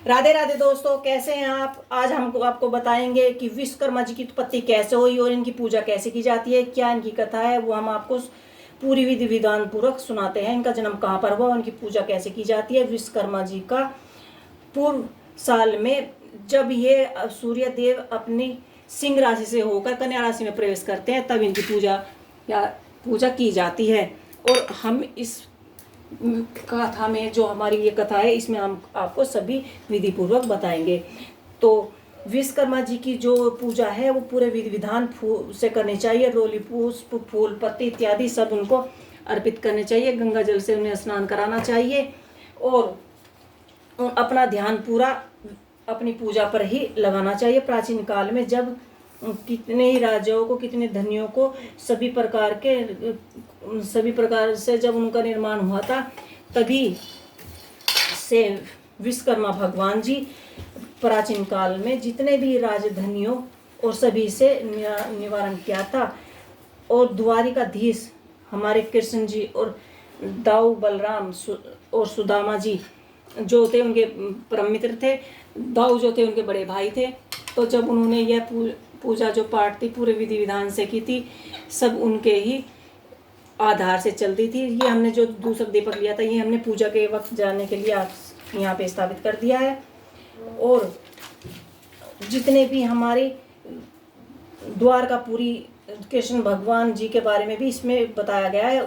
राधे राधे दोस्तों, कैसे हैं आप। आज हम आपको बताएंगे कि विश्वकर्मा जी की उत्पत्ति कैसे हुई और इनकी पूजा कैसे की जाती है, क्या इनकी कथा है, वो हम आपको पूरी विधि विधान पूर्वक सुनाते हैं। इनका जन्म कहाँ पर हुआ, उनकी पूजा कैसे की जाती है। विश्वकर्मा जी का पूर्व साल में जब ये सूर्य देव अपनी सिंह राशि से होकर कन्या राशि में प्रवेश करते हैं, तब इनकी पूजा की जाती है। और हम इस कथा में, जो हमारी ये कथा है, इसमें हम आपको सभी विधि पूर्वक बताएंगे। तो विश्वकर्मा जी की जो पूजा है वो पूरे विधि विधान से करनी चाहिए। रोली पुष्प, फूल पत्ती इत्यादि सब उनको अर्पित करने चाहिए। गंगा जल से उन्हें स्नान कराना चाहिए और अपना ध्यान पूरा अपनी पूजा पर ही लगाना चाहिए। प्राचीन काल में जब कितने ही राजाओं को, कितने धनियों को सभी प्रकार से जब उनका निर्माण हुआ था, तभी से विश्वकर्मा भगवान जी प्राचीन काल में जितने भी राजधनियों और सभी से निवारण किया था। और द्वारिकाधीश हमारे कृष्ण जी और दाऊ बलराम और सुदामा जी जो थे, उनके परम मित्र थे। दाऊ जो थे उनके बड़े भाई थे। तो जब उन्होंने यह पूजा जो पाठ थी पूरे विधि विधान से की थी, सब उनके ही आधार से चलती थी। ये हमने जो दूसरा दीपक लिया था, ये हमने पूजा के वक्त जाने के लिए यहाँ पे स्थापित कर दिया है। और जितने भी हमारे द्वारकापुरी कृष्ण भगवान जी के बारे में भी इसमें बताया गया है,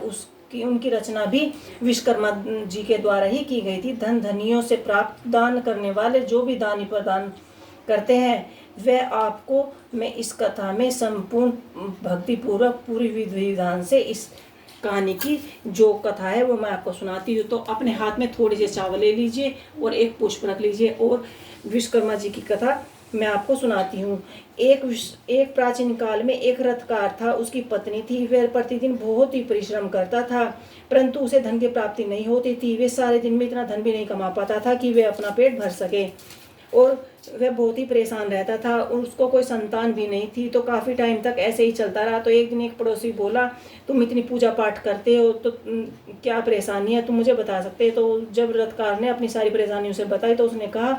उनकी रचना भी विश्वकर्मा जी के द्वारा ही की गई थी। धन धनियों से प्राप्त दान करने वाले जो भी दानी प्रदान करते हैं, वह आपको मैं इस कथा में संपूर्ण भक्ति पूर्वक पूरी विधि विधान से इस कहानी की जो कथा है वो मैं आपको सुनाती हूँ। तो अपने हाथ में थोड़े से चावल ले लीजिए और एक पुष्प रख लीजिए और विश्वकर्मा जी की कथा मैं आपको सुनाती हूँ। एक प्राचीन काल में एक रथकार था, उसकी पत्नी थी। वह प्रतिदिन बहुत ही परिश्रम करता था, परंतु उसे धन की प्राप्ति नहीं होती थी। वे सारे दिन में इतना धन भी नहीं कमा पाता था कि वे अपना पेट भर सके, और वह बहुत ही परेशान रहता था। और उसको कोई संतान भी नहीं थी। तो काफ़ी टाइम तक ऐसे ही चलता रहा। तो एक दिन एक पड़ोसी बोला, तुम इतनी पूजा पाठ करते हो तो क्या परेशानी है, तुम मुझे बता सकते हो। तो जब रथकार ने अपनी सारी परेशानी उसे बताई, तो उसने कहा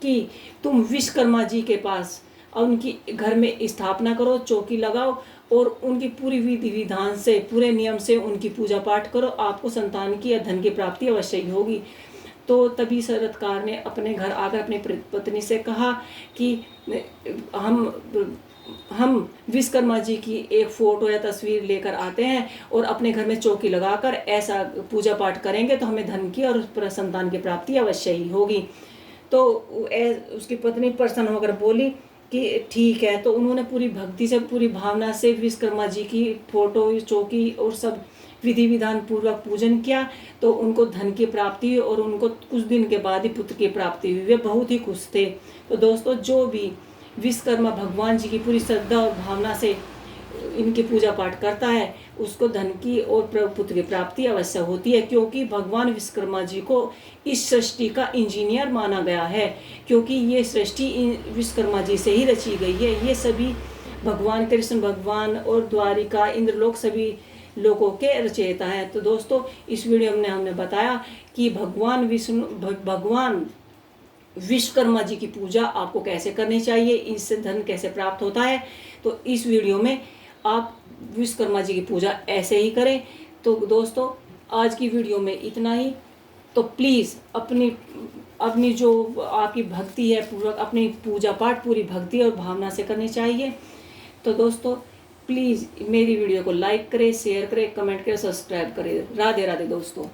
कि तुम विश्वकर्मा जी के पास और उनकी घर में स्थापना करो, चौकी लगाओ और उनकी पूरी विधि विधान से, पूरे नियम से उनकी पूजा पाठ करो, आपको संतान की या धन की प्राप्ति अवश्य ही होगी। तो तभी शरतकार ने अपने घर आकर अपनी पत्नी से कहा कि हम विश्वकर्मा जी की एक फोटो या तस्वीर लेकर आते हैं और अपने घर में चौकी लगाकर ऐसा पूजा पाठ करेंगे तो हमें धन की और संतान की प्राप्ति अवश्य ही होगी। तो उसकी पत्नी प्रसन्न होकर बोली कि ठीक है। तो उन्होंने पूरी भक्ति से, पूरी भावना से विश्वकर्मा जी की फोटो, चौकी और सब विधि विधान पूर्वक पूजन किया। तो उनको धन की प्राप्ति हुई और उनको कुछ दिन के बाद ही पुत्र की प्राप्ति हुई। वे बहुत ही खुश थे। तो दोस्तों, जो भी विश्वकर्मा भगवान जी की पूरी श्रद्धा और भावना से इनकी पूजा पाठ करता है, उसको धन की और पुत्र की प्राप्ति अवश्य होती है। क्योंकि भगवान विश्वकर्मा जी को इस सृष्टि का इंजीनियर माना गया है, क्योंकि ये सृष्टि विश्वकर्मा जी से ही रची गई है। ये सभी भगवान कृष्ण भगवान और द्वारिका, इंद्रलोक सभी लोगों के रचयिता है। तो दोस्तों, इस वीडियो में हमने बताया कि भगवान विश्वकर्मा जी की पूजा आपको कैसे करनी चाहिए, इससे धन कैसे प्राप्त होता है। तो इस वीडियो में आप विश्वकर्मा जी की पूजा ऐसे ही करें। तो दोस्तों, आज की वीडियो में इतना ही। तो प्लीज़ अपनी जो आपकी भक्ति है पूर्वक अपनी पूजा पाठ पूरी भक्ति और भावना से करनी चाहिए। तो दोस्तों, प्लीज़ मेरी वीडियो को लाइक करें, शेयर करें, कमेंट करें, सब्सक्राइब करें। राधे राधे दोस्तों।